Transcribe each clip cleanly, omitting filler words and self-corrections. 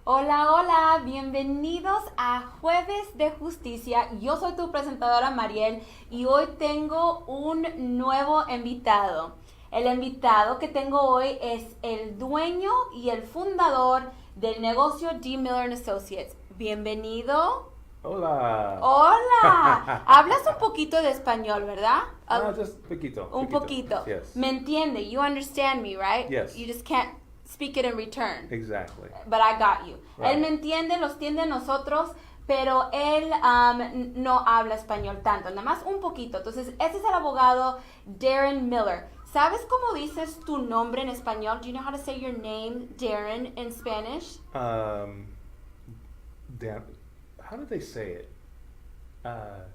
Hola, hola, bienvenidos a Jueves de Justicia. Yo soy tu presentadora Mariell y hoy tengo un nuevo invitado. El invitado que tengo hoy es el dueño y el fundador del negocio D. Miller Associates. Bienvenido. Hola. Hola. Hablas un poquito de español, ¿verdad? Just poquito. Un poquito. Yes. Me entiende. You understand me, right? Yes. You just can't speak it in return. Exactly. But I got you. Right. Él me entiende, los entiende a nosotros, pero él no habla español tanto, nada más un poquito. Entonces, este es el abogado Darren Miller. ¿Sabes cómo dices tu nombre en español? Do you know how to say your name, Darren, in Spanish? How did they say it?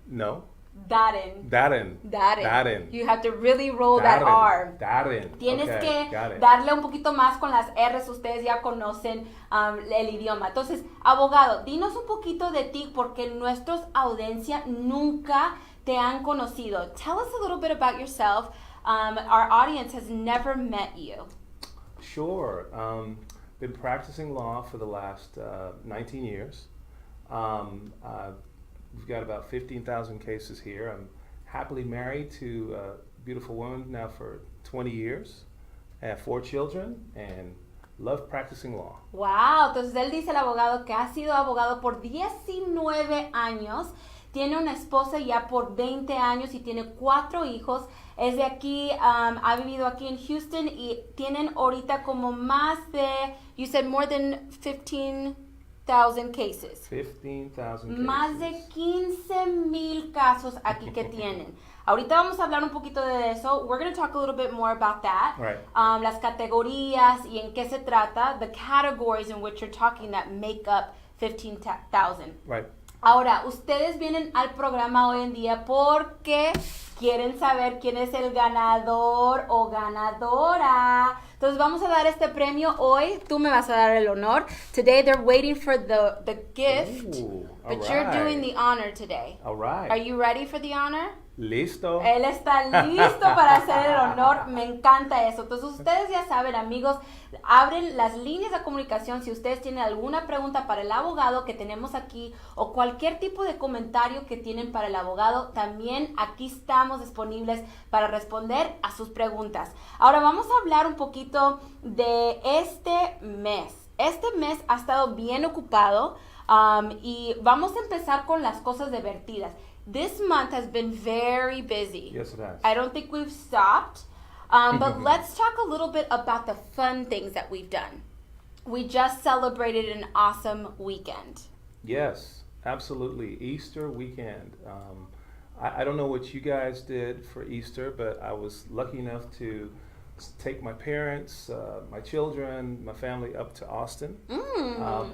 No. Darren. You have to really roll Darren. that R. Darren. Tienes Okay, que darle un poquito más con las R's, ustedes ya conocen el idioma. Entonces, abogado, dinos un poquito de ti porque nuestra audiencia nunca te han conocido. Tell us a little bit about yourself. Our audience has never met you. Sure. Been practicing law for the last 19 years. We've got about 15,000 cases here. I'm happily married to a beautiful woman now for 20 years. I have 4 children and love practicing law. Wow, entonces él dice el abogado que ha sido abogado por 19 años, tiene una esposa ya por 20 años y tiene 4 hijos. Es de aquí, ha vivido aquí en Houston y tienen ahorita como más de, you said more than 15,000 cases. 15,000 cases. Más de 15,000 casos aquí que tienen. Ahorita vamos a hablar un poquito de eso. We're going to talk a little bit more about that. Right. Las categorías y en qué se trata. The categories in which you're talking that make up 15,000. Right. Ahora, ustedes vienen al programa hoy en día porque quieren saber quién es el ganador o ganadora. Entonces vamos a dar este premio hoy. Tú me vas a dar el honor. Today they're waiting for the gift. Ooh, But you're doing the honor today. All right. Are you ready for the honor? Listo. Él está listo para hacer el honor. Me encanta eso. Entonces ustedes ya saben, amigos, abren las líneas de comunicación si ustedes tienen alguna pregunta para el abogado que tenemos aquí o cualquier tipo de comentario que tienen para el abogado. También aquí estamos disponibles para responder a sus preguntas. Ahora vamos a hablar un poquito de este mes. Este mes ha estado bien ocupado y vamos a empezar con las cosas divertidas. This month has been very busy. Yes, it has. I don't think we've stopped. But let's talk a little bit about the fun things that we've done. We just celebrated an awesome weekend. Yes, absolutely. Easter weekend. I don't know what you guys did for Easter, but I was lucky enough to take my parents, my children, my family up to Austin.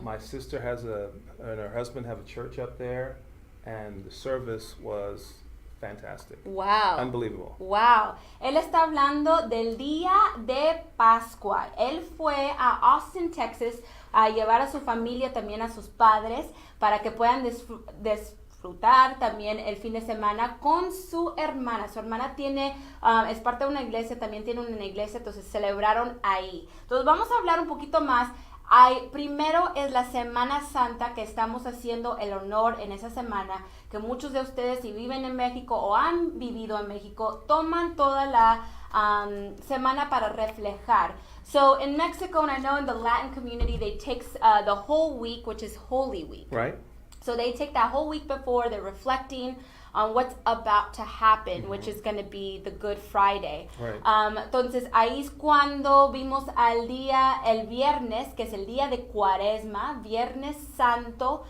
My sister and her husband have a church up there, and the service was fantastic. Wow. Unbelievable. Wow. Él está hablando del día de Pascua. Él fue a Austin, Texas, a llevar a su familia, también a sus padres, para que puedan disfrutar también el fin de semana con su hermana. Su hermana es parte de una iglesia, también tiene una iglesia, entonces celebraron ahí. Entonces vamos a hablar un poquito más. Primero es la Semana Santa, que estamos haciendo el honor en esa semana, que muchos de ustedes, si viven en México o han vivido en México, toman toda la semana para reflejar. So in Mexico, and I know in the Latin community, they take the whole week, which is Holy Week. Right. So they take that whole week before, they're reflecting on what's about to happen, which is going to be the Good Friday. Right. Entonces ahí es cuando vimos el viernes, que es el día de Cuaresma, Viernes Santo,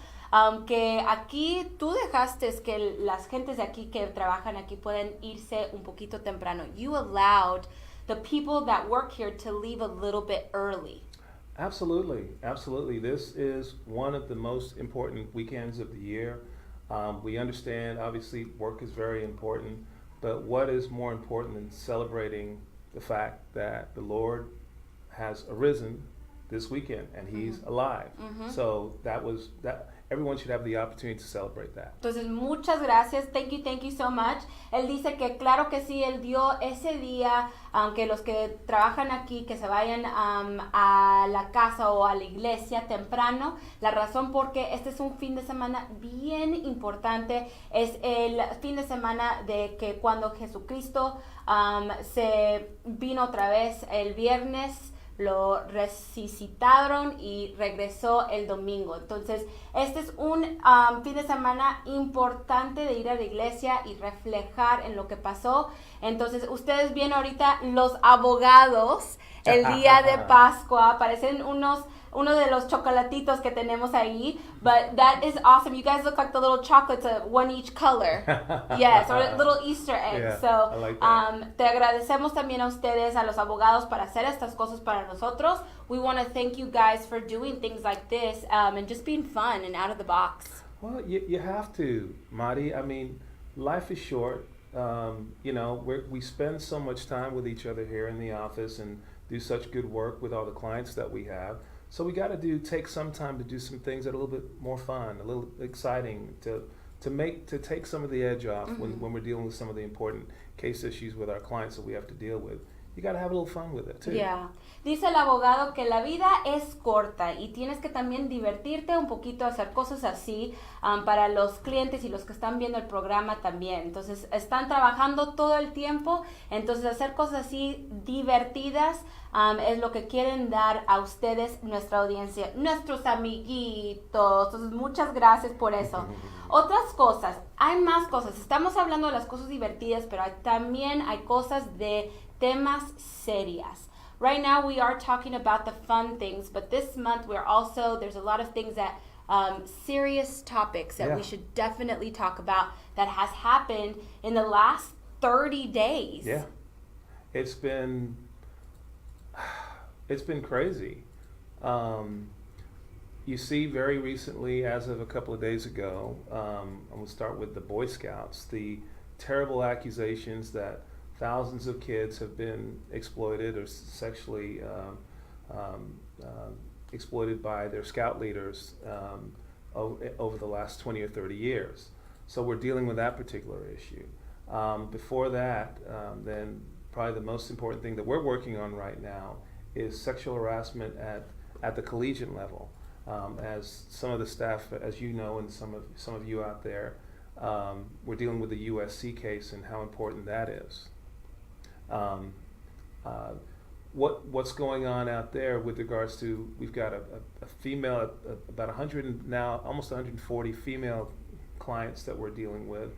que aquí tú dejaste que las gentes de aquí que trabajan aquí pueden irse un poquito temprano. You allowed the people that work here to leave a little bit early. Absolutely, absolutely. This is one of the most important weekends of the year. We understand, obviously, work is very important, but what is more important than celebrating the fact that the Lord has arisen this weekend, and he's alive. So that everyone should have the opportunity to celebrate that. Entonces, muchas gracias. Thank you so much. Él dice que claro que sí, él dio ese día, aunque los que trabajan aquí, que se vayan a la casa o a la iglesia temprano. La razón porque este es un fin de semana bien importante. Es el fin de semana de que cuando Jesucristo se vino otra vez el viernes, lo resucitaron y regresó el domingo. Entonces, este es un fin de semana importante de ir a la iglesia y reflejar en lo que pasó. Entonces, ustedes ven ahorita los abogados el día de Pascua. Parecen uno de los chocolatitos que tenemos ahí, but that is awesome. You guys look like the little chocolates, one each color. Yes, or little Easter eggs. Yeah, So, I like that. te agradecemos también a ustedes, a los abogados, para hacer estas cosas para nosotros. We want to thank you guys for doing things like this and just being fun and out of the box. Well, you have to, Mari. I mean, life is short. You know, we spend so much time with each other here in the office and do such good work with all the clients that we have. So we got to take some time to do some things that are a little bit more fun, a little exciting, to take some of the edge off when we're dealing with some of the important case issues with our clients that we have to deal with. You got to have a little fun with it too. Yeah. Dice el abogado que la vida es corta y tienes que también divertirte un poquito, hacer cosas así para los clientes y los que están viendo el programa también. Entonces, están trabajando todo el tiempo, entonces hacer cosas así divertidas es lo que quieren dar a ustedes, nuestra audiencia, nuestros amiguitos. Entonces, muchas gracias por eso. Otras cosas, hay más cosas. Estamos hablando de las cosas divertidas, pero también hay cosas de temas serias. Right now we are talking about the fun things, but this month there's a lot of things that serious topics that we should definitely talk about that has happened in the last 30 days. Yeah. It's been crazy. You see, very recently, as of a couple of days ago, I'm going to start with the Boy Scouts, the terrible accusations that thousands of kids have been exploited or sexually exploited by their scout leaders over the last 20 or 30 years. So we're dealing with that particular issue. Before that, then probably the most important thing that we're working on right now is sexual harassment at the collegiate level. As some of the staff, as you know, and some of you out there, we're dealing with the USC case and how important that is. What's going on out there with regards to, we've got a female, about 100 now, almost 140 female clients that we're dealing with,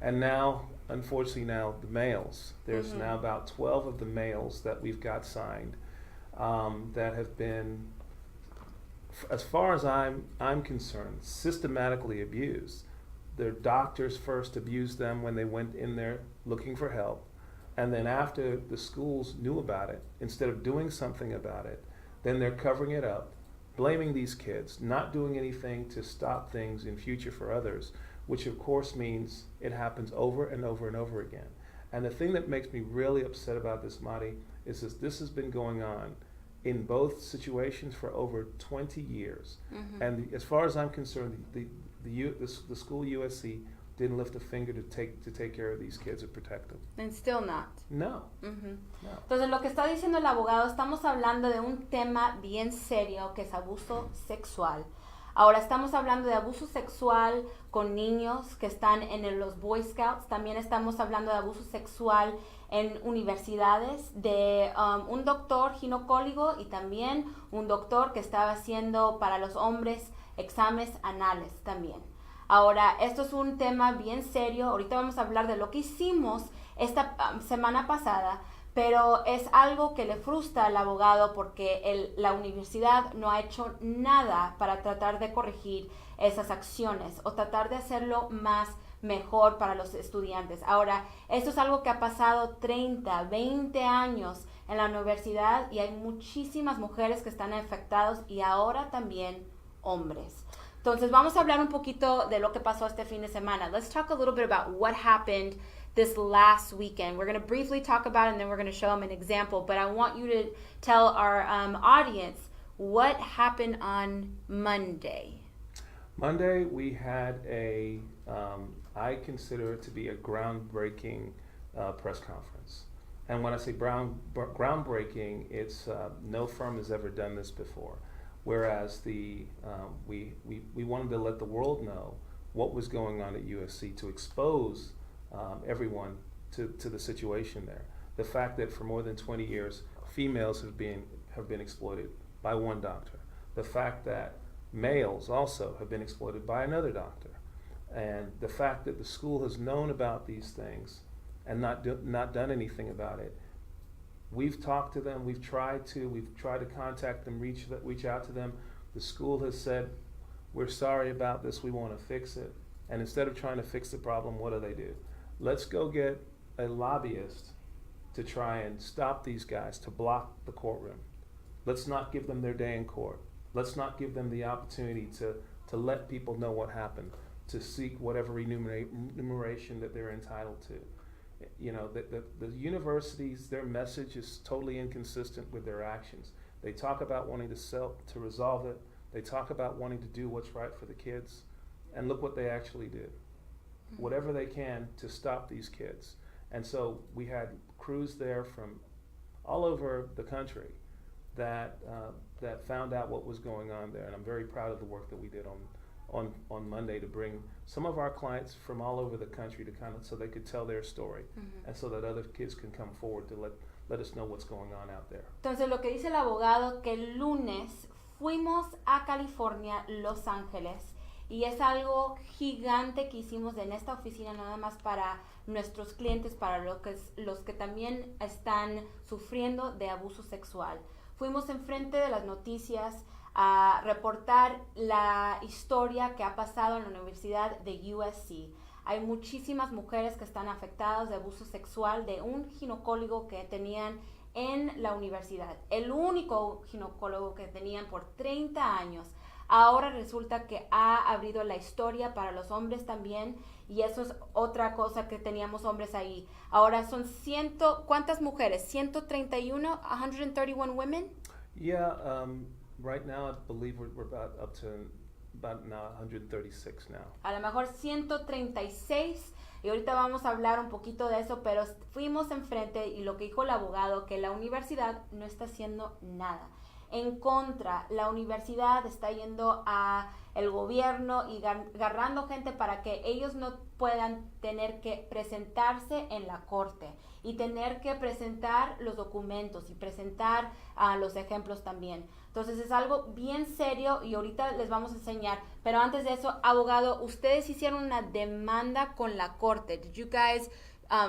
and now, unfortunately, now the males. There's now about 12 of the males that we've got signed that have been, as far as I'm concerned, systematically abused. Their doctors first abused them when they went in there looking for help. And then after the schools knew about it, instead of doing something about it, then they're covering it up, blaming these kids, not doing anything to stop things in future for others, which of course means it happens over and over and over again. And the thing that makes me really upset about this, Mari, is this has been going on in both situations for over 20 years. And as far as I'm concerned, the school USC didn't lift a finger to take care of these kids and protect them. And still not. No. No. Entonces, lo que está diciendo el abogado, estamos hablando de un tema bien serio que es abuso sexual. Ahora estamos hablando de abuso sexual con niños que están en los Boy Scouts. También estamos hablando de abuso sexual en universidades, de un doctor ginecólogo y también un doctor que estaba haciendo para los hombres exámenes anales también. Ahora, esto es un tema bien serio. Ahorita vamos a hablar de lo que hicimos esta semana pasada, pero es algo que le frustra al abogado porque la universidad no ha hecho nada para tratar de corregir esas acciones o tratar de hacerlo mejor para los estudiantes. Ahora, esto es algo que ha pasado 30, 20 años en la universidad y hay muchísimas mujeres que están afectadas y ahora también hombres. Entonces, vamos a hablar un poquito de lo que pasó este fin de semana. Let's talk a little bit about what happened this last weekend. We're going to briefly talk about it and then we're going to show them an example. But I want you to tell our audience What happened on Monday? Monday, we had I consider it to be a groundbreaking press conference. And when I say groundbreaking, it's no firm has ever done this before. Whereas we wanted to let the world know what was going on at USC to expose everyone to the situation there. The fact that for more than 20 years, females have been exploited by one doctor. The fact that males also have been exploited by another doctor. And the fact that the school has known about these things and not done anything about it. We've talked to them, we've tried to contact them, reach out to them. The school has said, we're sorry about this, we want to fix it. And instead of trying to fix the problem, what do? Let's go get a lobbyist to try and stop these guys, to block the courtroom. Let's not give them their day in court. Let's not give them the opportunity to let people know what happened, to seek whatever remuneration that they're entitled to. You know, the universities, their message is totally inconsistent with their actions. They talk about wanting to resolve it. They talk about wanting to do what's right for the kids. And look what they actually did. Whatever they can to stop these kids. And so we had crews there from all over the country that found out what was going on there. And I'm very proud of the work that we did on Monday to bring some of our clients from all over the country to so they could tell their story, and so that other kids can come forward to let us know what's going on out there. Entonces lo que dice el abogado que el lunes fuimos a California, Los Ángeles, y es algo gigante que hicimos en esta oficina nada más para nuestros clientes, para los que también están sufriendo de abuso sexual. Fuimos enfrente de las noticias a reportar la historia que ha pasado en la Universidad de USC. Hay muchísimas mujeres que están afectadas de abuso sexual de un ginecólogo que tenían en la universidad. El único ginecólogo que tenían por 30 años. Ahora resulta que ha abrido la historia para los hombres también, y eso es otra cosa que teníamos hombres ahí. Ahora son ¿cuántas mujeres? 131, 131 women? Yeah, right now I believe we're about now 136 now. A lo mejor 136, y ahorita vamos a hablar un poquito de eso, pero fuimos enfrente y lo que dijo el abogado, que la universidad no está haciendo nada. En contra, la universidad está yendo a el gobierno y agarrando gente para que ellos no puedan tener que presentarse en la corte y tener que presentar los documentos y presentar los ejemplos también. Entonces es algo bien serio y ahorita les vamos a enseñar. Pero antes de eso, abogado, ustedes hicieron una demanda con la corte. Did you guys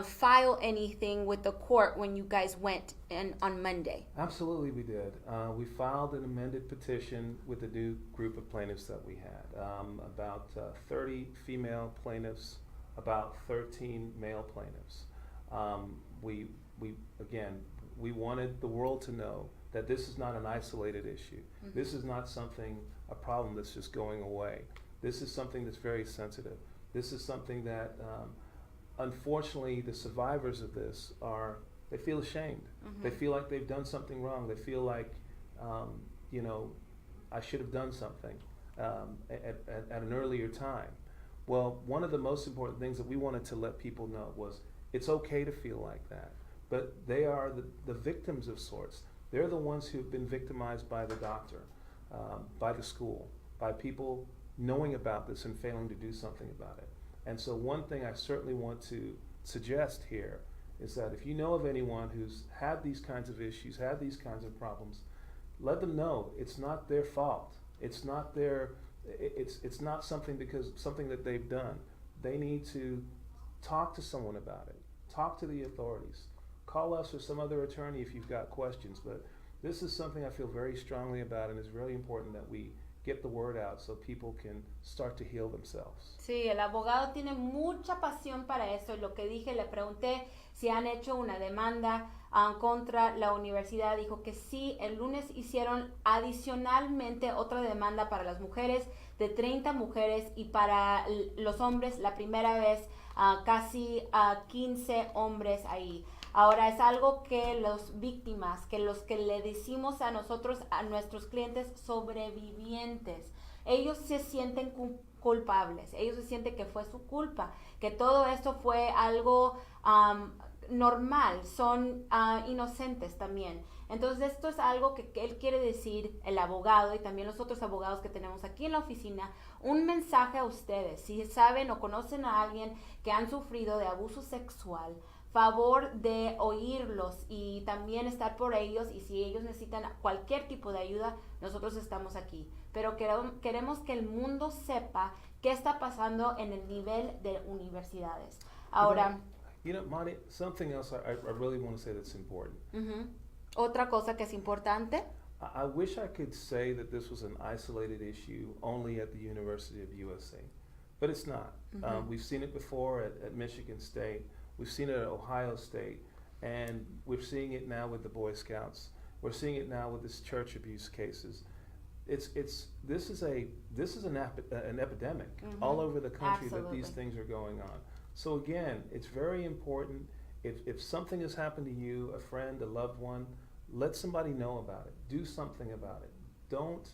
file anything with the court when you guys went on Monday? Absolutely, we did. We filed an amended petition with the new group of plaintiffs that we had. About 30 female plaintiffs, about 13 male plaintiffs. We wanted the world to know that this is not an isolated issue. Mm-hmm. This is not a problem that's just going away. This is something that's very sensitive. This is something that unfortunately, the survivors of this they feel ashamed. Mm-hmm. They feel like they've done something wrong. They feel like, I should have done something at an earlier time. Well, one of the most important things that we wanted to let people know was it's okay to feel like that. But they are the victims of sorts. They're the ones who've been victimized by the doctor, by the school, by people knowing about this and failing to do something about it. And so one thing I certainly want to suggest here is that if you know of anyone who's had these kinds of issues, had these kinds of problems, let them know it's not their fault. It's not it's not something that they've done. They need to talk to someone about it. Talk to the authorities. Call us or some other attorney if you've got questions. But this is something I feel very strongly about, and it's really important that we get the word out so people can start to heal themselves. Sí, el abogado tiene mucha pasión para eso, y lo que dije, le pregunté si han hecho una demanda contra la universidad. Dijo que sí, el lunes hicieron adicionalmente otra demanda para las mujeres, de 30 mujeres, y para los hombres la primera vez casi 15 hombres ahí. Ahora es algo que los víctimas, que los que le decimos a nosotros, a nuestros clientes sobrevivientes, ellos se sienten culpables, ellos se sienten que fue su culpa, que todo esto fue algo normal, son inocentes también. Entonces esto es algo que él quiere decir, el abogado y también los otros abogados que tenemos aquí en la oficina, un mensaje a ustedes. Si saben o conocen a alguien que han sufrido de abuso sexual, favor de oírlos y también estar por ellos, y si ellos necesitan cualquier tipo de ayuda, nosotros estamos aquí. Pero queremos que el mundo sepa qué está pasando en el nivel de universidades. Ahora, Monty, something else I really want to say that's important. Otra cosa que es importante. I wish I could say that this was an isolated issue only at the University of USC, but it's not. We've seen it before at Michigan State. We've seen it at Ohio State, and we're seeing it now with the Boy Scouts. We're seeing it now with this church abuse cases. This is an epidemic all over the country. Absolutely. That these things are going on. So again, it's very important. If something has happened to you, a friend, a loved one, let somebody know about it. Do something about it. Don't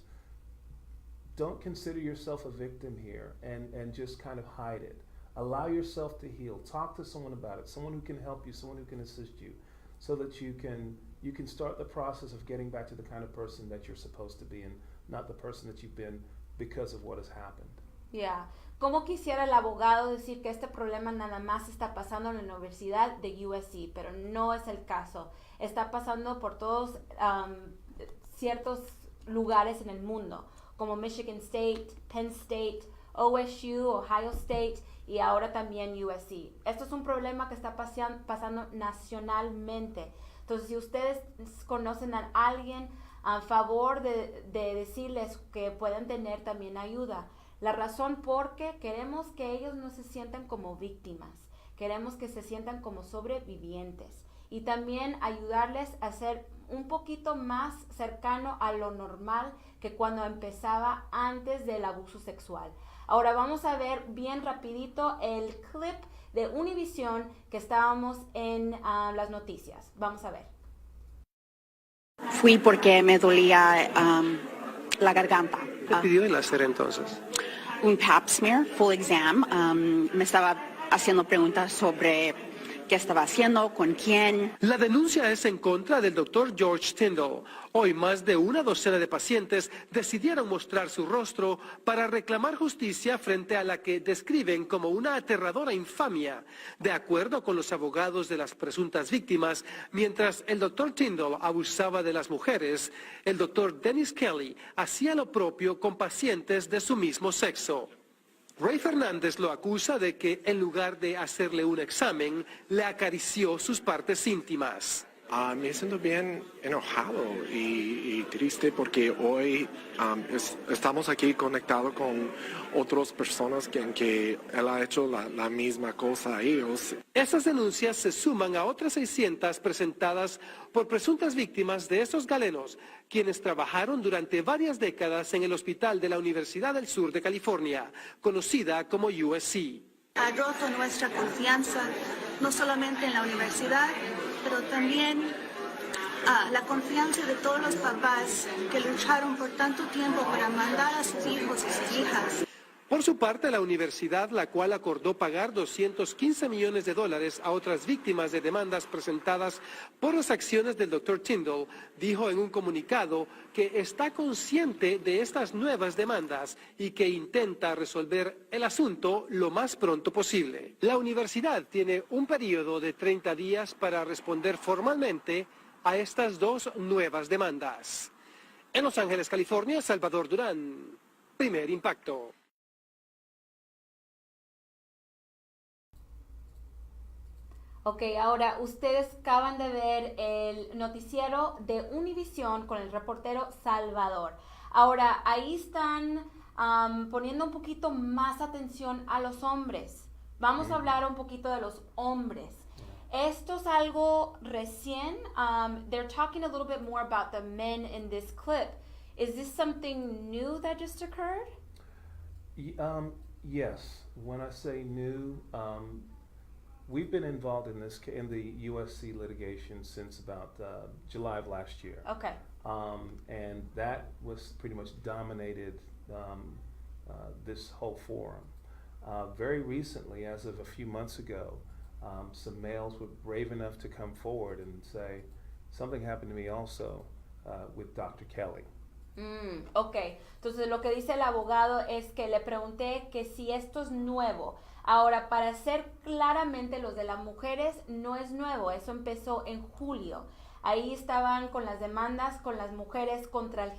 consider yourself a victim here and just kind of hide it. Allow yourself to heal. Talk to someone about it, someone who can help you, someone who can assist you, so that you can start the process of getting back to the kind of person that you're supposed to be and not the person that you've been because of what has happened. Yeah. Como quisiera el abogado decir que este problema nada más está pasando en la Universidad de USC, pero no es el caso. Está pasando por todos ciertos lugares en el mundo, como Michigan State, Penn State, OSU, Ohio State y ahora también USC. Esto es un problema que está pasando nacionalmente. Entonces, si ustedes conocen a alguien, a favor de decirles que pueden tener también ayuda. La razón porque queremos que ellos no se sientan como víctimas, queremos que se sientan como sobrevivientes y también ayudarles a ser un poquito más cercano a lo normal que cuando empezaba antes del abuso sexual. Ahora vamos a ver bien rapidito el clip de Univision que estábamos en las noticias. Vamos a ver. Fui porque me dolía la garganta. ¿Qué pidió el hacer entonces? Un pap smear, full exam. Me estaba haciendo preguntas sobre qué estaba haciendo, con quién. La denuncia es en contra del doctor George Tyndall. Hoy más de una docena de pacientes decidieron mostrar su rostro para reclamar justicia frente a la que describen como una aterradora infamia. De acuerdo con los abogados de las presuntas víctimas, mientras el doctor Tyndall abusaba de las mujeres, el doctor Dennis Kelly hacía lo propio con pacientes de su mismo sexo. Ray Fernández lo acusa de que en lugar de hacerle un examen, le acarició sus partes íntimas. Me siento bien enojado y triste porque hoy estamos aquí conectados con otras personas que él ha hecho la misma cosa a ellos. Esas denuncias se suman a otras 600 presentadas por presuntas víctimas de estos galenos, quienes trabajaron durante varias décadas en el hospital de la Universidad del Sur de California, conocida como USC. Ha roto nuestra confianza, no solamente en la universidad, pero también la confianza de todos los papás que lucharon por tanto tiempo para mandar a sus hijos y sus hijas. Por su parte, la universidad, la cual acordó pagar $215 millones a otras víctimas de demandas presentadas por las acciones del Dr. Tyndall, dijo en un comunicado que está consciente de estas nuevas demandas y que intenta resolver el asunto lo más pronto posible. La universidad tiene un periodo de 30 días para responder formalmente a estas dos nuevas demandas. En Los Ángeles, California, Salvador Durán, Primer Impacto. Ok, ahora ustedes acaban de ver el noticiero de Univision con el reportero Salvador. Ahora, ahí están poniendo un poquito más atención a los hombres. Vamos a hablar un poquito de los hombres. Esto es algo recién. They're talking a little bit more about the men in this clip. Is this something new that just occurred? Yes. When I say new, We've been involved in in the USC litigation since about July of last year. Okay. And that was pretty much dominated this whole forum. Very recently, as of a few months ago, some males were brave enough to come forward and say, something happened to me also with Dr. Kelly. Ok, entonces lo que dice el abogado es que le pregunté que si esto es nuevo. Ahora, para ser claramente, los de las mujeres no es nuevo, eso empezó en julio. Ahí estaban con las demandas con las mujeres contra el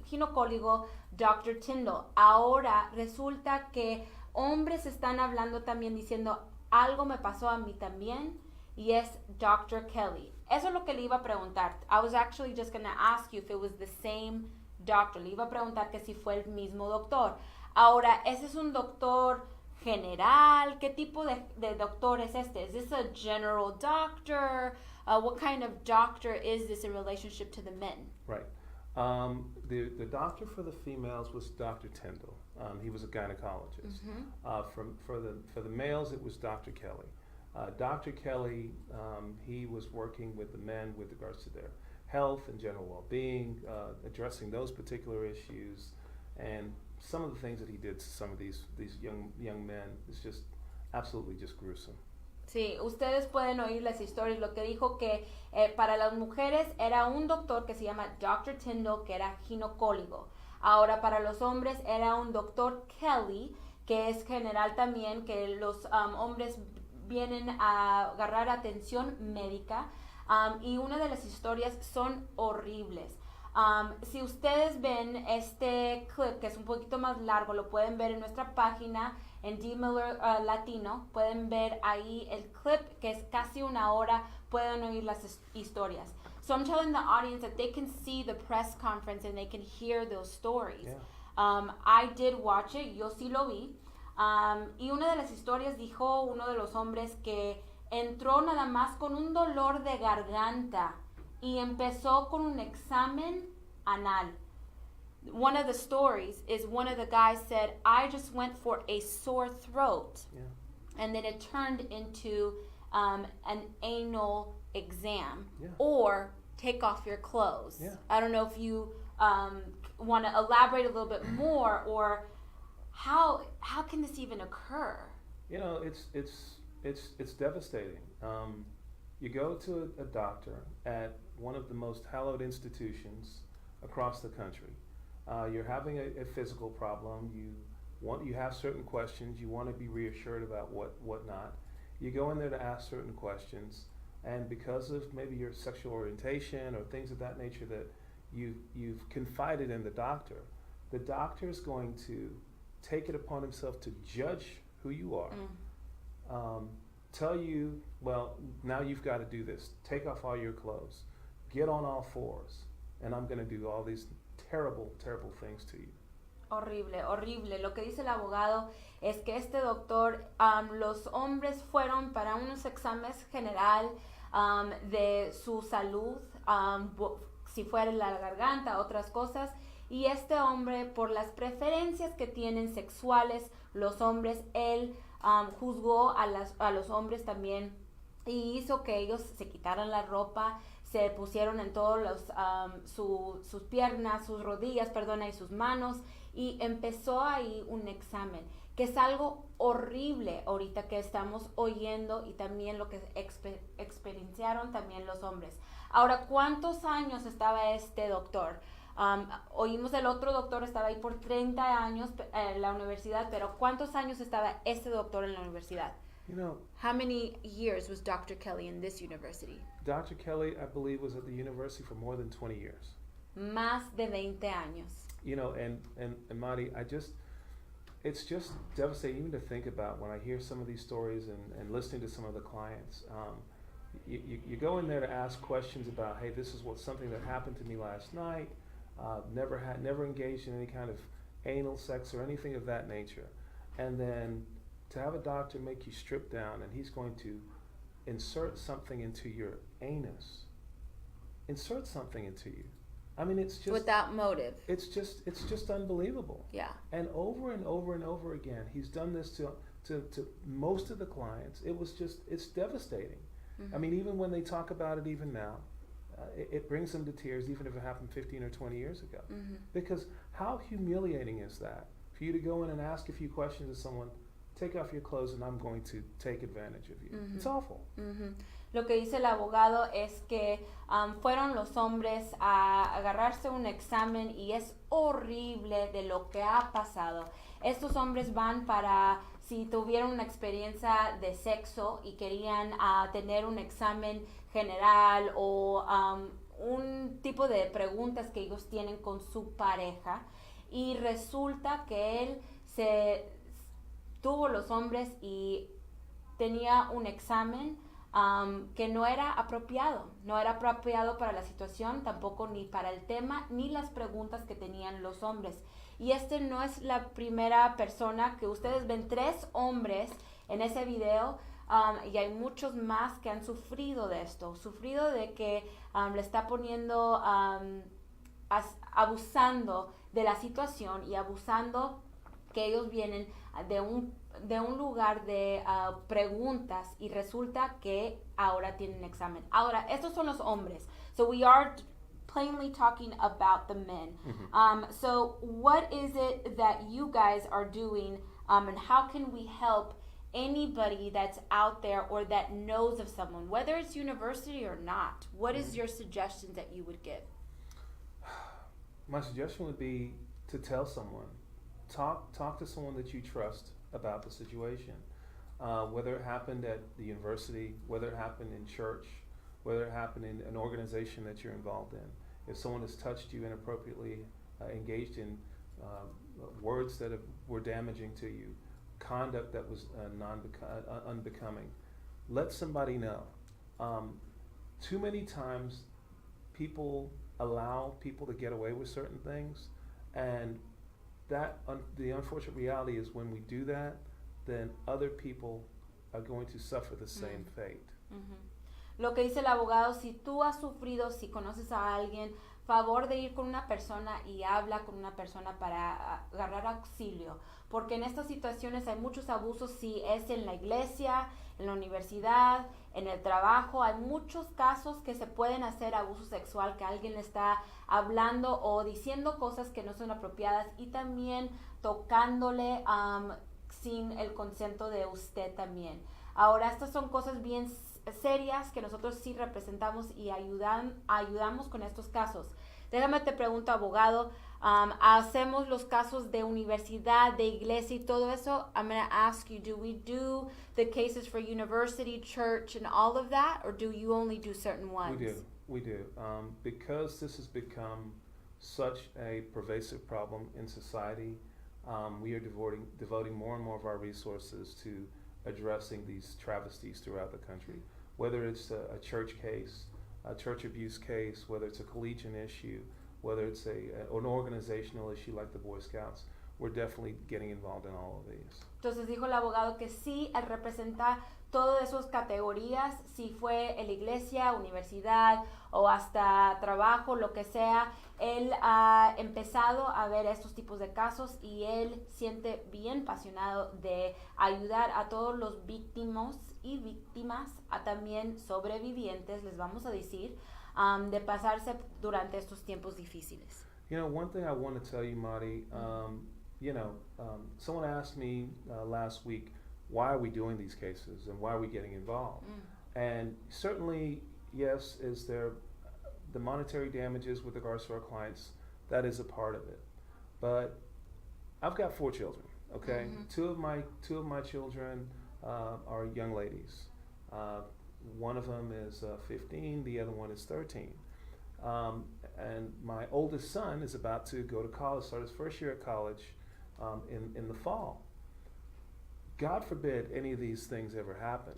ginecólogo Dr. Tyndall. Ahora resulta que hombres están hablando también diciendo, algo me pasó a mí también, y es Dr. Kelly. Eso es lo que le iba a preguntar. I was actually just going to ask you if it was the same doctor. Le iba a preguntar que si fue el mismo doctor. Ahora, ¿ese es un doctor general? ¿Qué tipo de doctor es este? Is this a general doctor? What kind of doctor is this in relationship to the men? Right. The doctor for the females was Dr. Tyndall. He was a gynecologist. For the males, it was Dr. Kelly. Dr. Kelly, he was working with the men with regards to their health and general well-being, addressing those particular issues, and some of the things that he did to some of these young men is just absolutely just gruesome. Sí, ustedes pueden oír las historias. Lo que dijo que para las mujeres era un doctor que se llama Dr. Tyndall, que era ginecólogo. Ahora para los hombres era un doctor Kelly, que es general también, que los hombres vienen a agarrar atención médica. Y una de las historias son horribles. Si ustedes ven este clip, que es un poquito más largo, lo pueden ver en nuestra página en D. Miller Latino. Pueden ver ahí el clip, que es casi una hora. Pueden oír las historias. So I'm telling the audience that they can see the press conference and they can hear those stories. Yeah. I did watch it, yo sí lo vi. Y una de las historias dijo uno de los hombres que entró nada más con un dolor de garganta y empezó con un examen anal. One of the stories is one of the guys said, I just went for a sore throat. Yeah. And then it turned into an anal exam. Yeah. Or take off your clothes. Yeah. I don't know if you want to elaborate a little bit more, or how can this even occur? You know, it's devastating. You go to a doctor at one of the most hallowed institutions across the country. You're having a physical problem. You have certain questions. You want to be reassured about what not. You go in there to ask certain questions, and because of maybe your sexual orientation or things of that nature that you've confided in the doctor is going to take it upon himself to judge who you are. Tell you, well, now you've got to do this. Take off all your clothes. Get on all fours. And I'm going to do all these terrible, terrible things to you. Horrible, horrible. Lo que dice el abogado es que este doctor, los hombres fueron para unos exámenes general de su salud, si fuera la garganta, otras cosas. Y este hombre, por las preferencias que tienen sexuales, los hombres, él juzgó a los hombres también y hizo que ellos se quitaran la ropa, se pusieron en todos sus piernas, sus rodillas, y sus manos, y empezó ahí un examen, que es algo horrible ahorita que estamos oyendo, y también lo que experienciaron también los hombres. Ahora, ¿cuántos años estaba este doctor? Oímos del otro doctor, estaba ahí por 30 años en la universidad, pero ¿cuántos años estaba este doctor en la universidad? You know, how many years was Dr. Kelly in this university? Dr. Kelly, I believe, was at the university for more than 20 years. Más de 20 años. You know, and Mari, it's just devastating even to think about when I hear some of these stories and listening to some of the clients. You go in there to ask questions about, hey, this is something that happened to me last night. Never engaged in any kind of anal sex or anything of that nature. And then to have a doctor make you strip down and he's going to insert something into your anus. Insert something into you. I mean, it's just without motive. It's just unbelievable. Yeah. And over and over and over again, he's done this to most of the clients. It's devastating. I mean, even when they talk about it, even now, it brings them to tears, even if it happened 15 or 20 years ago. Because how humiliating is that? For you to go in and ask a few questions to someone, take off your clothes and I'm going to take advantage of you. It's awful. Lo que dice el abogado es que fueron los hombres a agarrarse un examen y es horrible de lo que ha pasado. Estos hombres van para, si tuvieron una experiencia de sexo y querían tener un examen general o un tipo de preguntas que ellos tienen con su pareja, y resulta que él tuvo los hombres y tenía un examen que no era apropiado para la situación, tampoco ni para el tema, ni las preguntas que tenían los hombres. Y no es la primera persona que ustedes ven, 3 hombres en ese video, y hay muchos más que han sufrido de esto, sufrido de que le está poniendo, abusando de la situación y abusando que ellos vienen de un lugar de preguntas y resulta que ahora tienen examen. Ahora, estos son los hombres. So we are plainly talking about the men. So what is it that you guys are doing, and how can we help anybody that's out there or that knows of someone, whether it's university or not? What is your suggestion that you would give? My suggestion would be to tell someone. Talk to someone that you trust about the situation, whether it happened at the university, whether it happened in church, whether it happened in an organization that you're involved in. If someone has touched you inappropriately, engaged in words that were damaging to you, conduct that was unbecoming, let somebody know. Too many times people allow people to get away with certain things, and the unfortunate reality is when we do that, then other people are going to suffer the same fate. Lo que dice el abogado, si tú has sufrido, si conoces a alguien, favor de ir con una persona y habla con una persona para agarrar auxilio, porque en estas situaciones hay muchos abusos, si es en la iglesia, en la universidad, en el trabajo, hay muchos casos que se pueden hacer abuso sexual, que alguien le está hablando o diciendo cosas que no son apropiadas y también tocándole sin el consento de usted también. Ahora, estas son cosas bien serias que nosotros sí representamos y ayudamos con estos casos. Déjame te pregunto, abogado, hacemos los casos de universidad, de iglesia y todo eso. I'm going to ask you, do we do the cases for university, church, and all of that, or do you only do certain ones? We do. Because this has become such a pervasive problem in society, we are devoting more and more of our resources to addressing these travesties throughout the country. Whether it's a church case, a church abuse case, whether it's a collegiate issue, whether it's an organizational issue like the Boy Scouts, we're definitely getting involved in all of these. Entonces dijo el abogado que sí, al representar todas esas categorías, si fue en la iglesia, universidad o hasta trabajo, lo que sea, él ha empezado a ver estos tipos de casos y él siente bien apasionado de ayudar a todos los víctimas y víctimas, a también sobrevivientes, les vamos a decir, de pasarse durante estos tiempos difíciles. You know, one thing I want to tell you, Mari, someone asked me last week, why are we doing these cases and why are we getting involved? And certainly, yes, is there the monetary damages with regards to our clients? That is a part of it. But I've got 4 children, okay? Two of my children are young ladies. One of them is 15, the other one is 13. And my oldest son is about to go to college, start his first year at college in the fall. God forbid any of these things ever happen.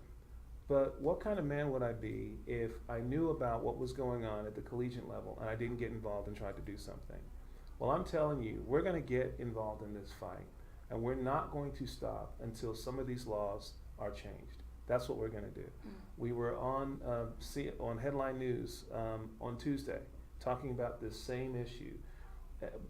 But what kind of man would I be if I knew about what was going on at the collegiate level and I didn't get involved and tried to do something? Well, I'm telling you, we're going to get involved in this fight, and we're not going to stop until some of these laws are changed. That's what we're going to do. We were on headline news on Tuesday talking about this same issue.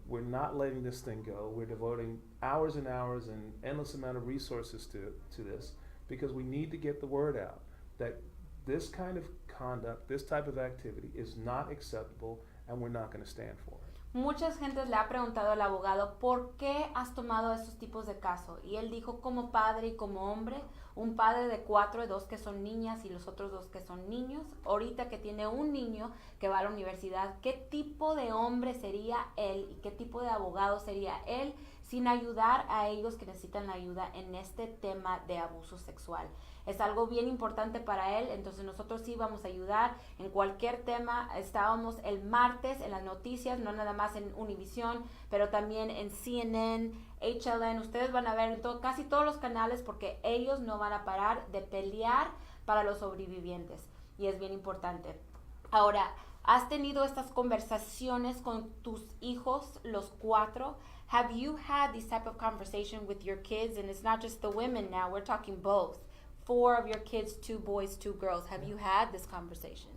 We're not letting this thing go. We're devoting hours and hours and endless amount of resources to this because we need to get the word out that this kind of conduct, this type of activity is not acceptable and we're not going to stand for it. Muchas gentes le ha preguntado al abogado, ¿por qué has tomado esos tipos de casos? Y él dijo, como padre y como hombre, un padre de 4, 2 que son niñas y los otros 2 que son niños, ahorita que tiene un niño que va a la universidad, ¿qué tipo de hombre sería él y qué tipo de abogado sería él sin ayudar a ellos que necesitan la ayuda en este tema de abuso sexual? Es algo bien importante para él, entonces nosotros sí vamos a ayudar en cualquier tema. Estábamos el martes en las noticias, no nada más en Univision, pero también en CNN, HLN. Ustedes van a ver en casi todos los canales porque ellos no van a parar de pelear para los sobrevivientes y es bien importante. Ahora, ¿has tenido estas conversaciones con tus hijos, los 4? Have you had these type of conversation with your kids? And it's not just the women now, we're talking both. 4 of your kids, 2 boys, 2 girls. Have you had this conversation?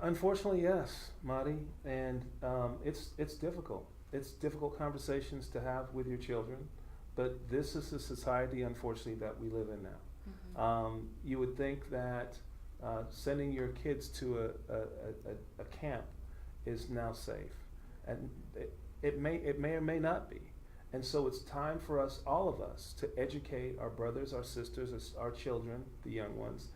Unfortunately, yes, Mari, and it's difficult. It's difficult conversations to have with your children, but this is the society, unfortunately, that we live in now. Mm-hmm. You would think that sending your kids to a camp is now safe, and it may or may not be. And so it's time for us, all of us, to educate our brothers, our sisters, our children, the young ones,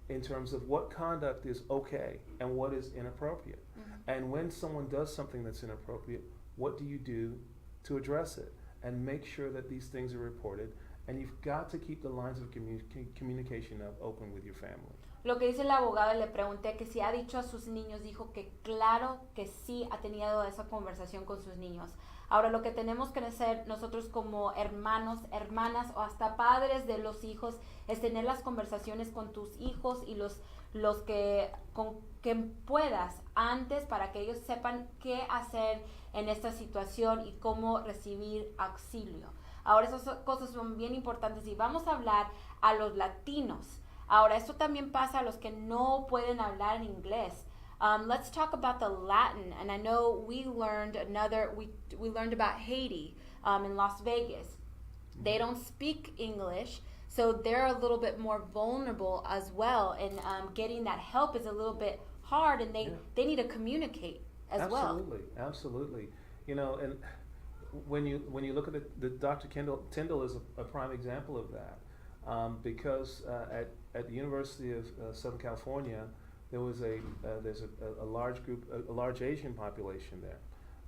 in terms of what conduct is okay and what is inappropriate. Mm-hmm. And when someone does something that's inappropriate, what do you do to address it? And make sure that these things are reported. And you've got to keep the lines of communication open with your family. Lo que dice el abogado, le pregunté que si ha dicho a sus niños, dijo que claro que sí ha tenido esa conversación con sus niños. Ahora, lo que tenemos que hacer nosotros como hermanos, hermanas o hasta padres de los hijos es tener las conversaciones con tus hijos y los que con que puedas antes para que ellos sepan qué hacer en esta situación y cómo recibir auxilio. Ahora, esas cosas son bien importantes y vamos a hablar a los latinos. Ahora, esto también pasa a los que no pueden hablar en inglés. Let's talk about the Latin, and I know we learned we learned about Haiti in Las Vegas. They don't speak English, so they're a little bit more vulnerable as well, and getting that help is a little bit hard, and they need to communicate as well. Absolutely. You know, and when you look at the Dr. Tyndall is a prime example of that, because at the University of Southern California, there's a large group, a large Asian population there.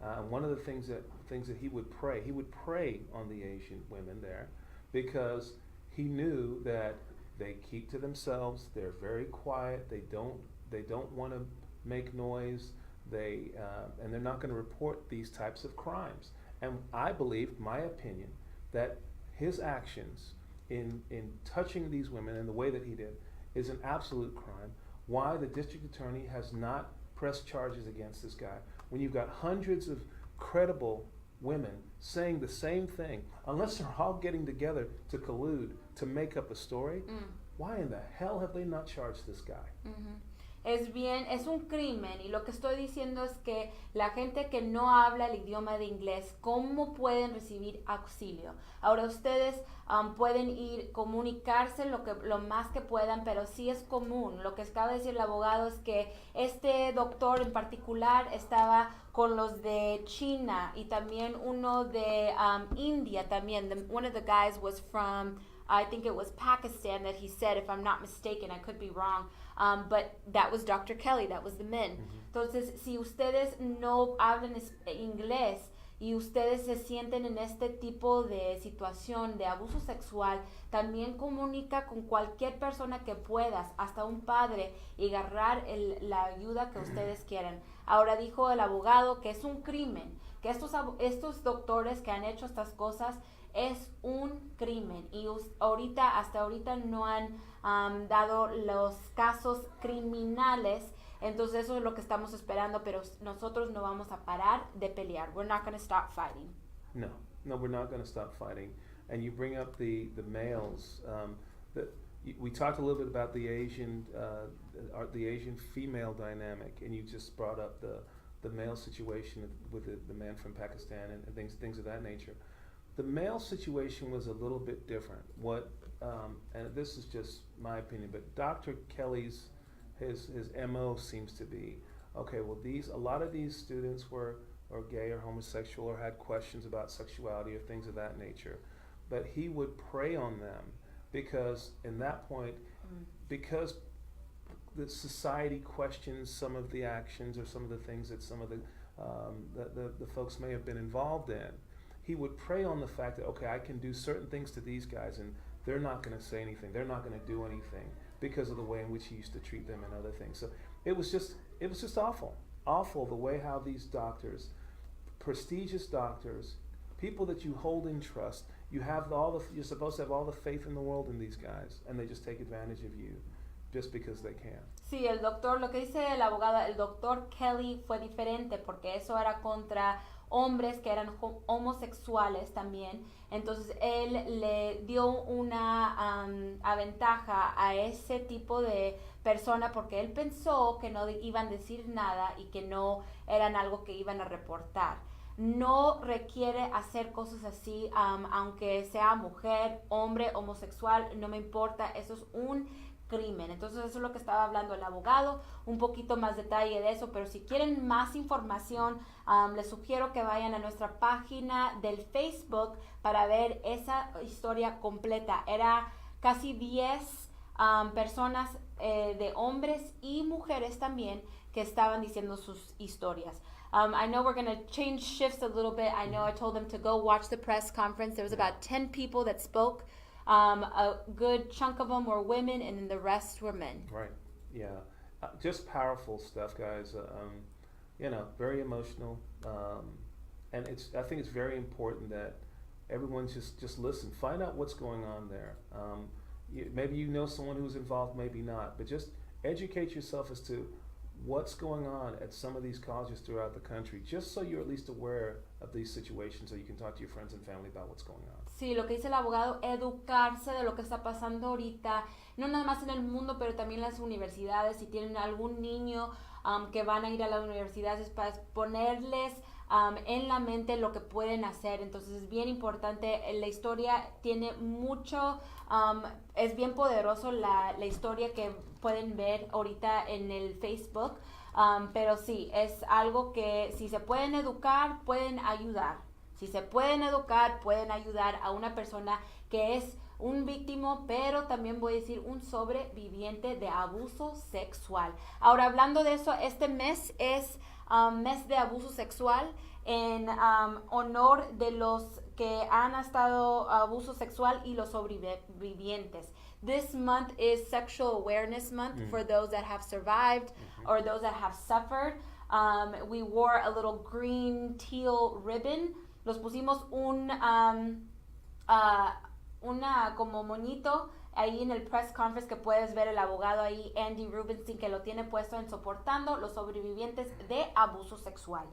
And one of the things that he would pray on the Asian women there, because he knew that they keep to themselves, they're very quiet, they don't want to make noise, and they're not going to report these types of crimes. And I believe, my opinion, that his actions in touching these women in the way that he did is an absolute crime. Why the district attorney has not pressed charges against this guy when you've got hundreds of credible women saying the same thing, unless they're all getting together to collude to make up a story, why in the hell have they not charged this guy? Mm-hmm. Es un crimen y lo que estoy diciendo es que la gente que no habla el idioma de inglés, ¿cómo pueden recibir auxilio? Ahora ustedes pueden comunicarse lo más que puedan, pero sí es común. Lo que acaba de decir el abogado es que este doctor en particular estaba con los de China y también uno de India también. One of the guys was from, I think it was Pakistan that he said, if I'm not mistaken, I could be wrong. But that was Dr. Kelly, that was the men. Mm-hmm. Entonces, si ustedes no hablan inglés y ustedes se sienten en este tipo de situación de abuso sexual, también comunica con cualquier persona que puedas, hasta un padre, y agarrar la ayuda que ustedes quieran. Ahora dijo el abogado que es un crimen, que estos doctores que han hecho estas cosas es un crimen y hasta ahorita no han dado los casos criminales, entonces eso es lo que estamos esperando, pero nosotros no vamos a parar de pelear. We're not going to stop fighting. No, we're not going to stop fighting. And you bring up the males. We talked a little bit about the Asian female dynamic, and you just brought up the male situation with the man from Pakistan and things of that nature. The male situation was a little bit different. And this is just my opinion, but Dr. Kelly's his MO seems to be, okay, well a lot of these students were gay or homosexual or had questions about sexuality or things of that nature, but he would prey on them because in that point, because the society questions some of the actions or some of the things that some of the folks may have been involved in, he would prey on the fact that, okay, I can do certain things to these guys and they're not going to say anything, they're not going to do anything because of the way in which he used to treat them and other things. So it was just awful the way how these doctors, prestigious doctors, people that you hold in trust, you're supposed to have all the faith in the world in these guys, and they just take advantage of you just because they can. Sí, el doctor, lo que dice el abogado, el doctor Kelly fue diferente porque eso era contra hombres que eran homosexuales también. Entonces él le dio una ventaja a ese tipo de persona porque él pensó que no iban a decir nada y que no eran algo que iban a reportar. No requiere hacer cosas así, aunque sea mujer, hombre, homosexual, no me importa, eso es un crimen. Entonces eso es lo que estaba hablando el abogado, un poquito más detalle de eso, pero si quieren más información, les sugiero que vayan a nuestra página del Facebook para ver esa historia completa. Era casi 10 personas de hombres y mujeres también que estaban diciendo sus historias. I know we're going to change shifts a little bit. I know I told them to go watch the press conference. There was about 10 people that spoke. A good chunk of them were women, and then the rest were men. Right. Yeah. Just powerful stuff, guys. Very emotional. And I think it's very important that everyone just listen. Find out what's going on there. Maybe you know someone who's involved, maybe not. But just educate yourself as to what's going on at some of these colleges throughout the country, just so you're at least aware of these situations so you can talk to your friends and family about what's going on. Sí, lo que dice el abogado, educarse de lo que está pasando ahorita, no nada más en el mundo, pero también en las universidades. Si tienen algún niño que van a ir a las universidades, para ponerles en la mente lo que pueden hacer. Entonces es bien importante, la historia tiene mucho, es bien poderoso la historia que pueden ver ahorita en el Facebook, pero sí, es algo que si se pueden educar, pueden ayudar. Si se pueden educar, pueden ayudar a una persona que es un víctima, pero también voy a decir un sobreviviente de abuso sexual. Ahora, hablando de eso, este mes es mes de abuso sexual en honor de los que han estado abuso sexual y los sobrevivientes. This month is Sexual Awareness Month for those that have survived or those that have suffered. We wore a little green teal ribbon. Los pusimos una como moñito ahí en el press conference que puedes ver el abogado ahí, Andy Rubenstein, que lo tiene puesto en soportando los sobrevivientes de abuso sexual.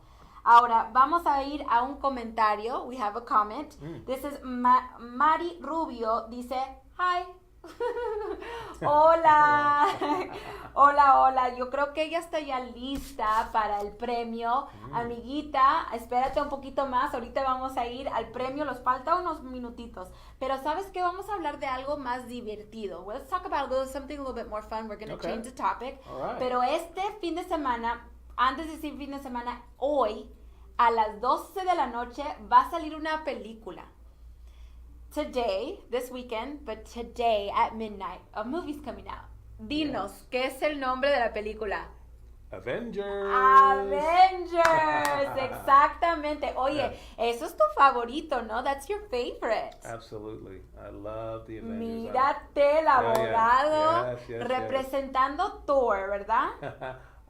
Ahora, vamos a ir a un comentario. We have a comment. This is Mari Rubio. Dice, hi. Hola. Hola. Yo creo que ella está ya lista para el premio. Amiguita, espérate un poquito más. Ahorita vamos a ir al premio. Nos falta unos minutitos. Pero ¿sabes qué? Vamos a hablar de algo más divertido. Let's talk about something a little bit more fun. We're going to change the topic. All right. Pero este fin de semana, antes de decir fin de semana, hoy a las 12 de la noche va a salir una película. Today, this weekend, but today at midnight, a movie's coming out. Dinos, ¿qué es el nombre de la película? Avengers. Exactamente. Oye, eso es tu favorito, ¿no? That's your favorite. Absolutely. I love the Avengers. Mírate el abogado Yes. representando Thor, ¿verdad?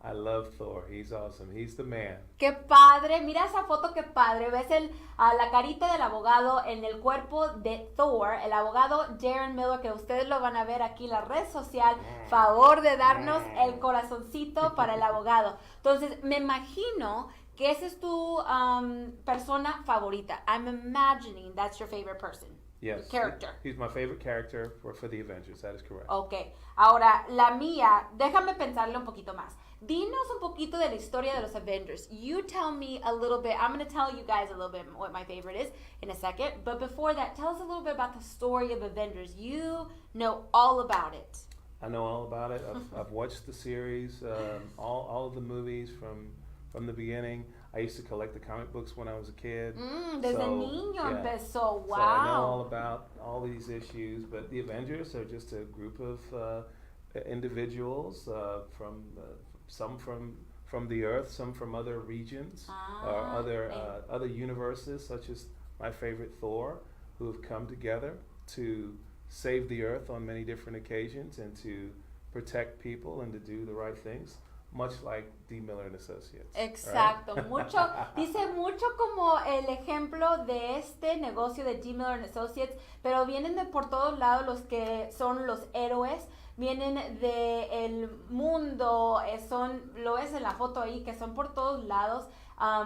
I love Thor. He's awesome. He's the man. ¡Qué padre! Mira esa foto, qué padre. Ves la carita del abogado en el cuerpo de Thor, el abogado Darren Miller, que ustedes lo van a ver aquí en la red social. Favor de darnos el corazoncito para el abogado. Entonces, me imagino que esa es tu persona favorita. I'm imagining that's your favorite person. Yes. character. He's my favorite character for the Avengers. That is correct. Ok, ahora la mía, déjame pensarle un poquito más. Dinos un poquito de la historia de los Avengers. You tell me a little bit. I'm going to tell you guys a little bit what my favorite is in a second. But before that, tell us a little bit about the story of Avengers. You know all about it. I know all about it. I've watched the series, all of the movies from the beginning. I used to collect the comic books when I was a kid. Desde niño empezó. Wow. So I know all about all these issues. But the Avengers are just a group of individuals some from the Earth, some from other regions, or other universes, such as my favorite Thor, who have come together to save the Earth on many different occasions and to protect people and to do the right things, much like D. Miller and Associates. Exacto, right? Dice mucho como el ejemplo de este negocio de D. Miller and Associates, pero vienen de por todos lados los que son los héroes, vienen del mundo, lo ves en la foto ahí, que son por todos lados.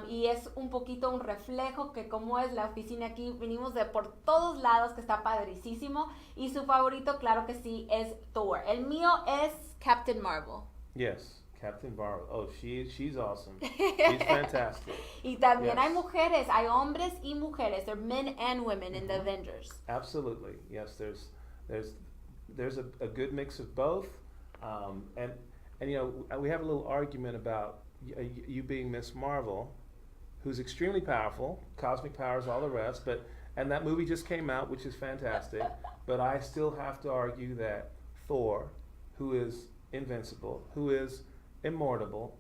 Y es un poquito un reflejo que como es la oficina aquí, venimos de por todos lados, que está padricísimo. Y su favorito, claro que sí, es Thor. El mío es Captain Marvel. Yes, Captain Marvel. Oh, she's awesome. She's fantastic. Y también hay mujeres, hay hombres y mujeres. There are men and women in the Avengers. Absolutely. Yes, there's a good mix of both. And you know, we have a little argument about you being Miss Marvel, who's extremely powerful, cosmic powers, all the rest, and that movie just came out, which is fantastic, but I still have to argue that Thor, who is invincible, who is immortal,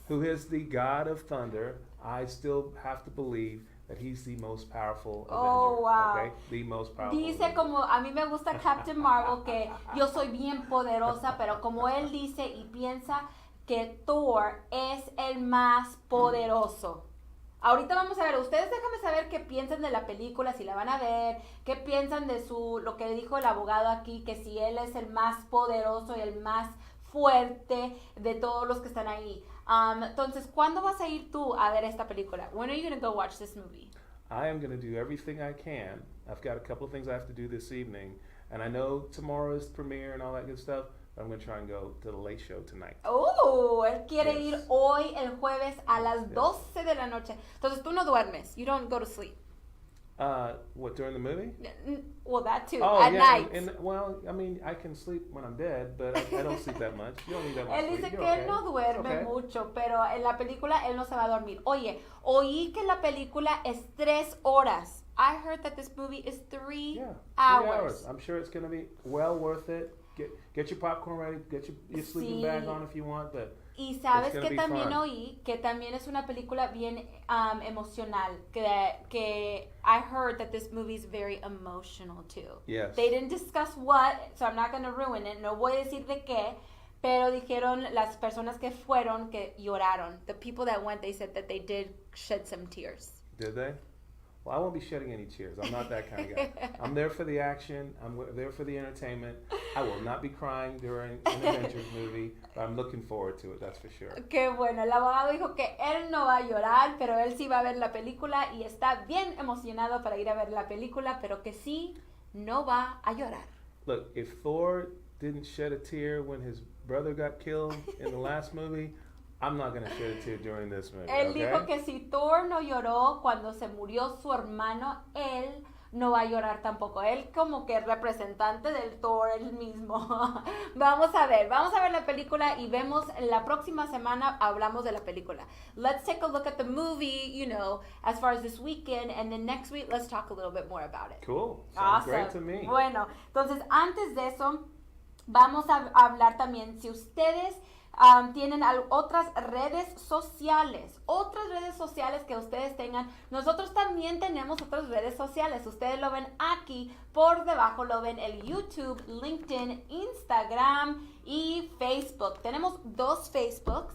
who is the god of thunder, I still have to believe that he's the most powerful Avenger. Wow. Okay? The most powerful Dice Avenger. como, a mí me gusta Captain Marvel, que yo soy bien poderosa, pero como él dice y piensa que Thor es el más poderoso. Ahorita vamos a ver, ustedes déjame saber qué piensan de la película, si la van a ver, qué piensan de lo que dijo el abogado aquí, que si él es el más poderoso y el más fuerte de todos los que están ahí. Entonces, ¿cuándo vas a ir tú a ver esta película? When are you going to go watch this movie? I am going to do everything I can. I've got a couple of things I have to do this evening, and I know tomorrow is premiere and all that good stuff. I'm going to try and go to the late show tonight. Oh, él quiere ir Yes. hoy, el jueves, a las 12 de la noche. Entonces, tú no duermes. You don't go to sleep. What, during the movie? Well, that too. Oh, At yeah. night. Well, I mean, I can sleep when I'm dead, but I don't sleep that much. You don't need that much Él sleep. dice You're que él okay. no duerme Okay. mucho, pero en la película él no se va a dormir. Oye, oí que la película es 3 horas. I heard that this movie is 3 Yeah, 3 hours. I'm sure it's going to be well worth it. Get your popcorn ready. Get your sleeping Sí. bag on if you want, but Y sabes It's gonna que be también fun. oí que también es una película bien emocional, que I heard that this movie is very emotional too. Yes. They didn't discuss what, so I'm not going to ruin it. No voy a decir de qué, pero dijeron las personas que fueron que lloraron. The people that went, they said that they did shed some tears. Did they? Well, I won't be shedding any tears. I'm not that kind of guy. I'm there for the action. I'm there for the entertainment. I will not be crying during an Avengers movie, but I'm looking forward to it, that's for sure. Qué bueno, el abogado dijo que él no va a llorar, pero él sí va a ver la película y está bien emocionado para ir a ver la película, pero que sí no va a llorar. Look, if Thor didn't shed a tear when his brother got killed in the last movie, I'm not going to shed a tear during this movie, Él okay? dijo que si Thor no lloró cuando se murió su hermano, él no va a llorar tampoco. Él como que representante del Thor, él mismo. Vamos a ver la película y vemos la próxima semana hablamos de la película. Let's take a look at the movie, you know, as far as this weekend, and then next week let's talk a little bit more about it. Cool. Sounds Awesome. great to me. Bueno, entonces antes de eso, vamos a hablar también, si ustedes tienen otras redes sociales que ustedes tengan. Nosotros también tenemos otras redes sociales. Ustedes lo ven aquí, por debajo lo ven el YouTube, LinkedIn, Instagram y Facebook. Tenemos 2 Facebooks,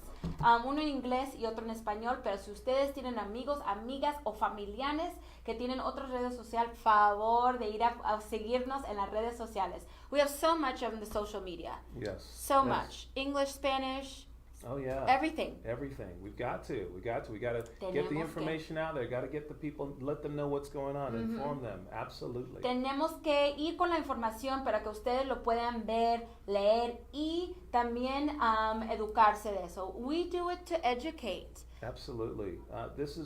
uno en inglés y otro en español, pero si ustedes tienen amigos, amigas o familiares que tienen otras redes sociales, favor de ir a seguirnos en las redes sociales. We have so much on the social media. Yes. So Yes. much. English, Spanish, Oh yeah. Everything. Everything. We got to get Tenemos the information out there. Got to get the people, let them know what's going on, inform them. Absolutely. Tenemos que ir con la información para que ustedes lo puedan ver, leer y también educarse de eso. We do it to educate. Absolutely. This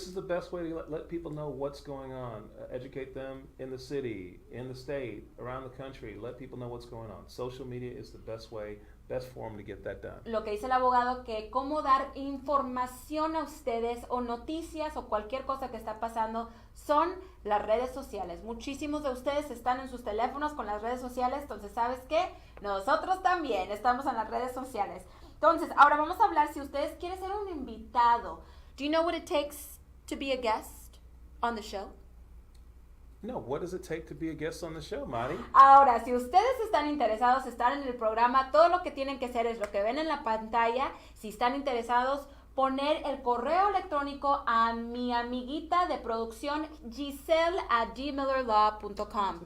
is the best way to let people know what's going on. Educate them in the city, in the state, around the country. Let people know what's going on. Social media is the best way, best form to get that done. Lo que dice el abogado, que cómo dar información a ustedes o noticias o cualquier cosa que está pasando son las redes sociales. Muchísimos de ustedes están en sus teléfonos con las redes sociales, entonces ¿sabes qué? Nosotros también estamos en las redes sociales. Entonces, ahora vamos a hablar si ustedes quieren ser un invitado. Do you know what it takes to be a guest on the show? No, what does it take to be a guest on the show, Mari? Ahora, si ustedes están interesados en estar en el programa, todo lo que tienen que hacer es lo que ven en la pantalla. Si están interesados, poner el correo electrónico a mi amiguita de producción Giselle@gmillerlaw.com.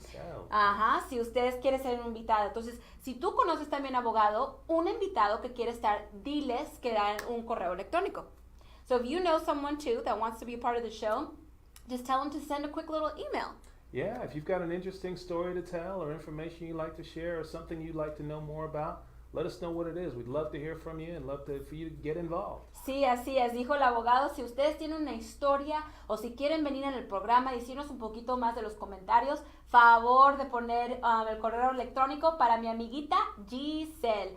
Ajá, si ustedes quieren ser un invitado. Entonces, si tú conoces también abogado, un invitado que quiere estar, diles que dan un correo electrónico. So if you know someone too that wants to be a part of the show, just tell them to send a quick little email. Yeah, if you've got an interesting story to tell or information you'd like to share or something you'd like to know more about, let us know what it is. We'd love to hear from you and for you to get involved. Sí, así es, dijo el abogado. Si ustedes tienen una historia o si quieren venir en el programa y decirnos un poquito más de los comentarios, favor de poner el correo electrónico para mi amiguita Giselle.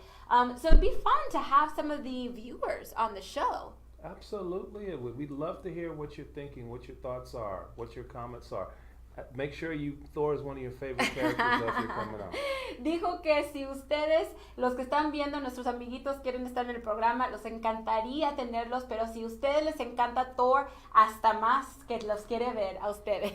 So it'd be fun to have some of the viewers on the show. Absolutely, it would. We'd love to hear what you're thinking, what your thoughts are, what your comments are. Make sure Thor is one of your favorite characters if you're coming on. Dijo que si ustedes, los que están viendo, nuestros amiguitos quieren estar en el programa, los encantaría tenerlos, pero si a ustedes les encanta Thor, hasta más que los quiere ver a ustedes.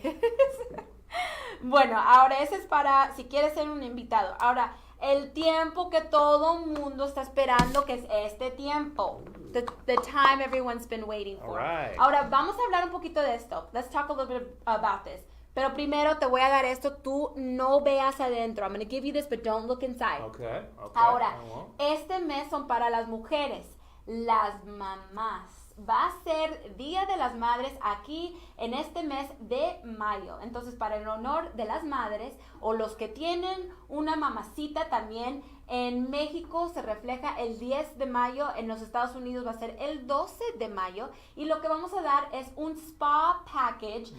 Bueno, ahora ese es para si quieres ser un invitado. Ahora, el tiempo que todo mundo está esperando, que es este tiempo. The time everyone's been waiting for. All right. Ahora, vamos a hablar un poquito de esto. Let's talk a little bit about this. Pero primero te voy a dar esto, tú no veas adentro. I'm going to give you this, but don't look inside. Okay. Ahora, este mes son para las mujeres, las mamás. Va a ser Día de las Madres aquí en este mes de mayo. Entonces, para el honor de las madres o los que tienen una mamacita también, en México se refleja el 10 de mayo, en los Estados Unidos va a ser el 12 de mayo. Y lo que vamos a dar es un spa package,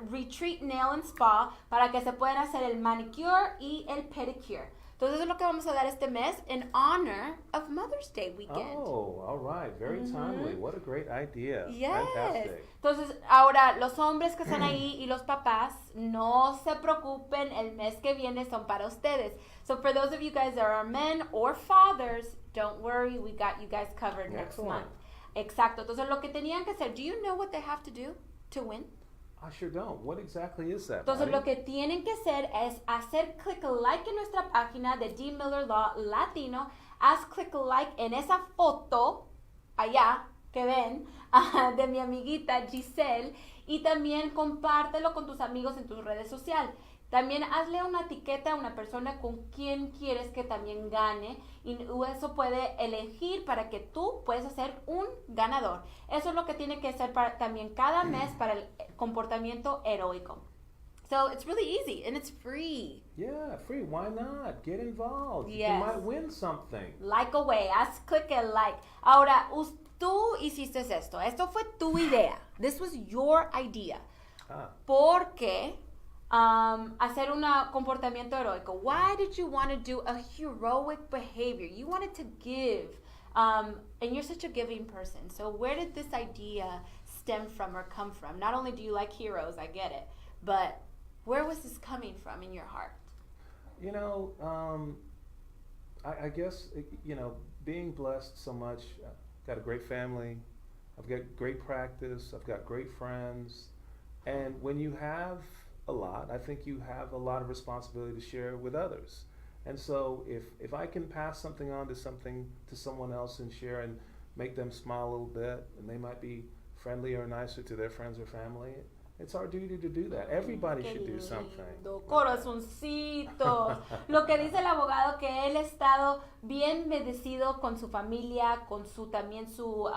Retreat Nail and Spa, para que se puedan hacer el manicure y el pedicure. Entonces, eso es lo que vamos a dar este mes in honor of Mother's Day weekend. Oh, all right. Very timely. What a great idea. Yes. Fantastic. Entonces, ahora, los hombres que están ahí y los papás, no se preocupen, el mes que viene son para ustedes. So, for those of you guys that are men or fathers, don't worry, we got you guys covered next month. Exacto. Entonces, lo que tenían que hacer, do you know what they have to do to win? I sure don't. What exactly is that? Entonces, Marty? lo que tienen que hacer es hacer click like en nuestra página de D. Miller Law Latino. Haz click like en esa foto allá que ven de mi amiguita Giselle y también compártelo con tus amigos en tus redes sociales. También hazle una etiqueta a una persona con quien quieres que también gane y eso puede elegir para que tú puedas hacer un ganador. Eso es lo que tiene que hacer también cada mes para el comportamiento heroico. So it's really easy and it's free. Yeah, free. Why not? Get involved. Yes. You might win something. Like away. Haz click el like. Ahora, tú hiciste esto. Esto fue tu idea. This was your idea. Porque hacer un comportamiento heroico. Why did you want to do a heroic behavior? You wanted to give. And you're such a giving person. So where did this idea stem from or come from? Not only do you like heroes, I get it, but where was this coming from in your heart? You know, I guess, you know, being blessed so much, I've got a great family, I've got great practice, I've got great friends, and when you have a lot, I think you have a lot of responsibility to share with others. And so if I can pass something on to someone else and share and make them smile a little bit, and they might be friendlier or nicer to their friends or family, it's our duty to do that. Everybody Qué should do something. lindo, corazoncitos. Lo que dice el abogado, que él ha estado bien bendecido con su familia, con también su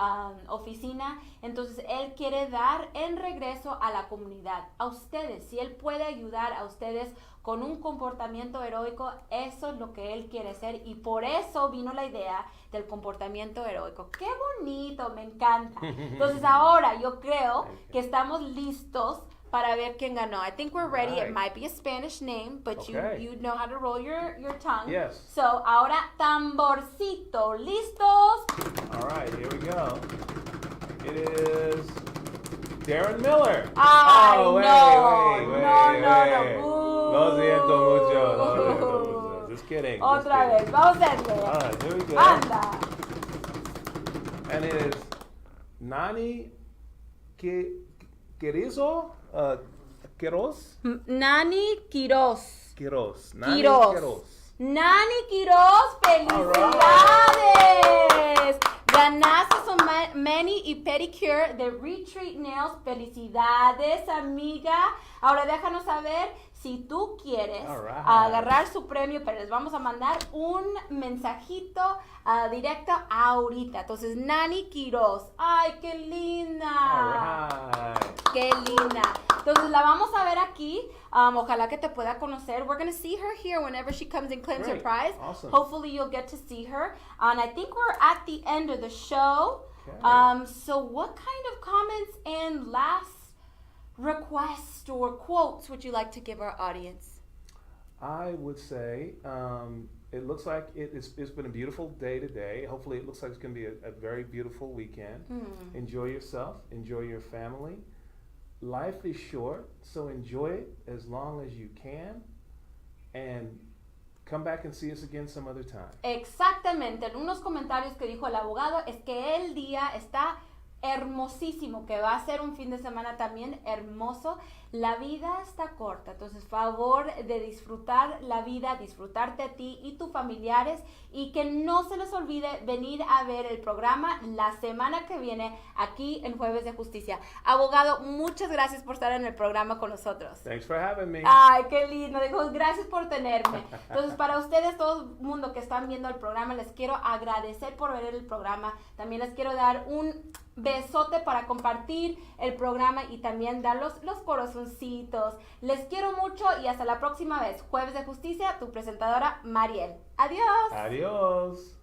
oficina. Entonces él quiere dar en regreso a la comunidad, a ustedes. Si él puede ayudar a ustedes con un comportamiento heroico, eso es lo que él quiere hacer, y por eso vino la idea del comportamiento heroico. ¡Qué bonito! Me encanta. Entonces ahora yo creo que estamos listos para ver quién ganó. I think we're ready. It might be a Spanish name, but you know how to roll your tongue. Yes. So ahora tamborcito. ¿Listos? All right, here we go. It is Darren Miller. Ay, oh, wait, no. wait, No, wait, no, wait. no. Lo siento mucho. Lo siento mucho. Just kidding. Otra vez. Vamos a hacerle. All right, here we go. Anda. And it is Nani Quirizo? Quiroz? Nani Quiroz. Quiroz. Nani Quiroz. Quiroz. Nani Quiroz, felicidades. Ganaste su mani y pedicure de Retreat Nails. Felicidades, amiga. Ahora déjanos saber si tú quieres agarrar su premio, pero les vamos a mandar un mensajito directo ahorita. Entonces, Nani Quiroz. ¡Ay, qué linda! ¡Qué linda! Entonces, la vamos a ver aquí. Ojalá que te pueda conocer. We're going to see her here whenever she comes and claims her prize. Awesome. Hopefully, you'll get to see her. And I think we're at the end of the show. Okay. So what kind of comments and last requests or quotes would you like to give our audience? I would say it looks like it's been a beautiful day today. Hopefully it looks like it's going to be a very beautiful weekend. Enjoy yourself. Enjoy your family. Life is short, so enjoy it as long as you can. And come back and see us again some other time. Exactamente. En unos comentarios que dijo el abogado es que el día está hermosísimo, que va a ser un fin de semana también hermoso. La vida está corta, entonces favor de disfrutar la vida, disfrutarte a ti y tus familiares, y que no se les olvide venir a ver el programa la semana que viene aquí en Jueves de Justicia. Abogado, muchas gracias por estar en el programa con nosotros. Thanks for having me. Ay, qué lindo. Dijo, gracias por tenerme. Entonces, para ustedes, todo el mundo que están viendo el programa, les quiero agradecer por ver el programa. También les quiero dar un besote para compartir el programa y también dar los corazoncitos. Les quiero mucho y hasta la próxima vez. Jueves de Justicia, tu presentadora Mariell. Adiós. Adiós.